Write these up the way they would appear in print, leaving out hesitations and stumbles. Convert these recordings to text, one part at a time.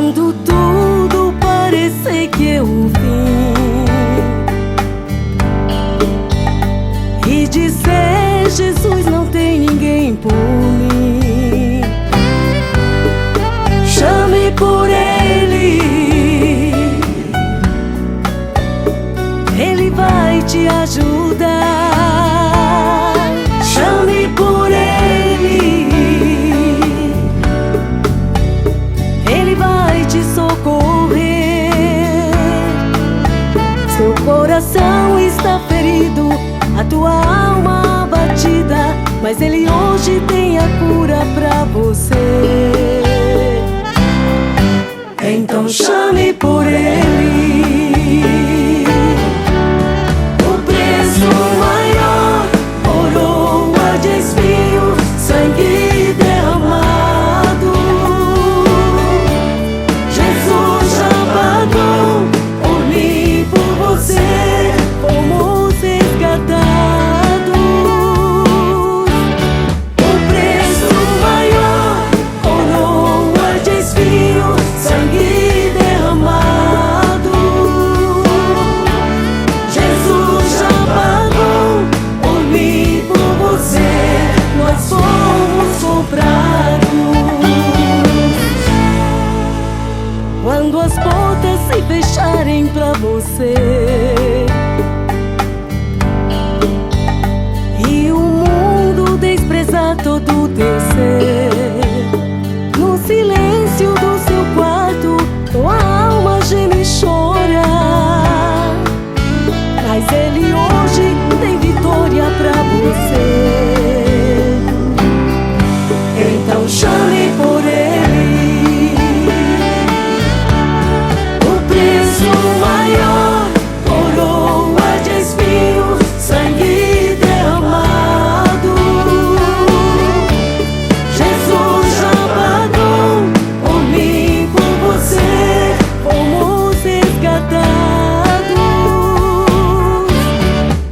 Quando tudo parecer que é o fim, e dizer: Jesus, não tem ninguém por mim. Chame por Ele, Ele vai te ajudar. Chame por Ele, Ele vai te socorrer. Seu coração está ferido, a tua alma abatida, mas Ele hoje tem a cura pra você. Então chame por Ele. O preço maior, coroa de espinhos, sangue derramado. Jesus já pagou por mim, por você. Fomos resgatados. O preço maior, coroa de espinhos, sangue derramado. Jesus já pagou por mim, por você. Nós fomos comprados. Quando as portas se fecharem pra você e o mundo desprezar todo o teu ser, no silêncio do seu quarto tua alma geme e chora, mas Ele hoje tem vitória pra você. Então chame por Ele. O preço maior, coroa de espinhos, sangue derramado. Jesus já pagou por mim, por você. Fomos resgatados.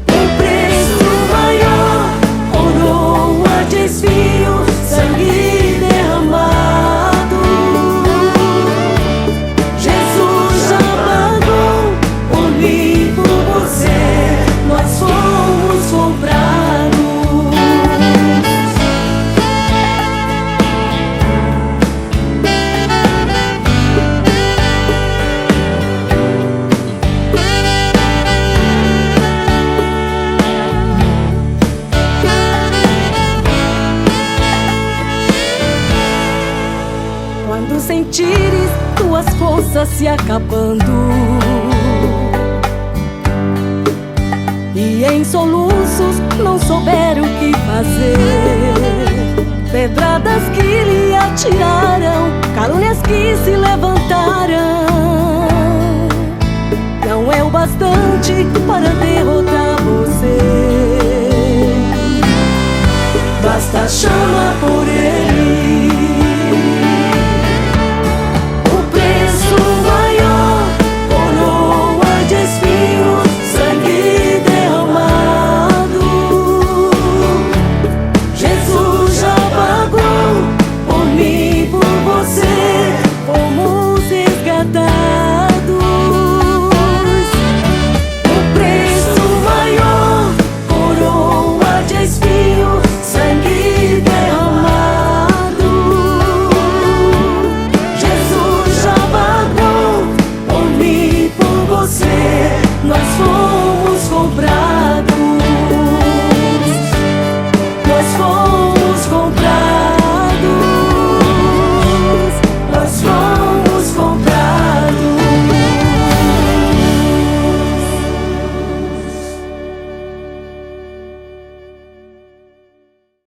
O preço maior, coroa de espinhos, sangue derramado. Jesus já pagou por mim, por você. Nós fomos comprados. Quando sentires tuas forças se acabando e em soluços não souber o que fazer, pedradas que lhe atiraram,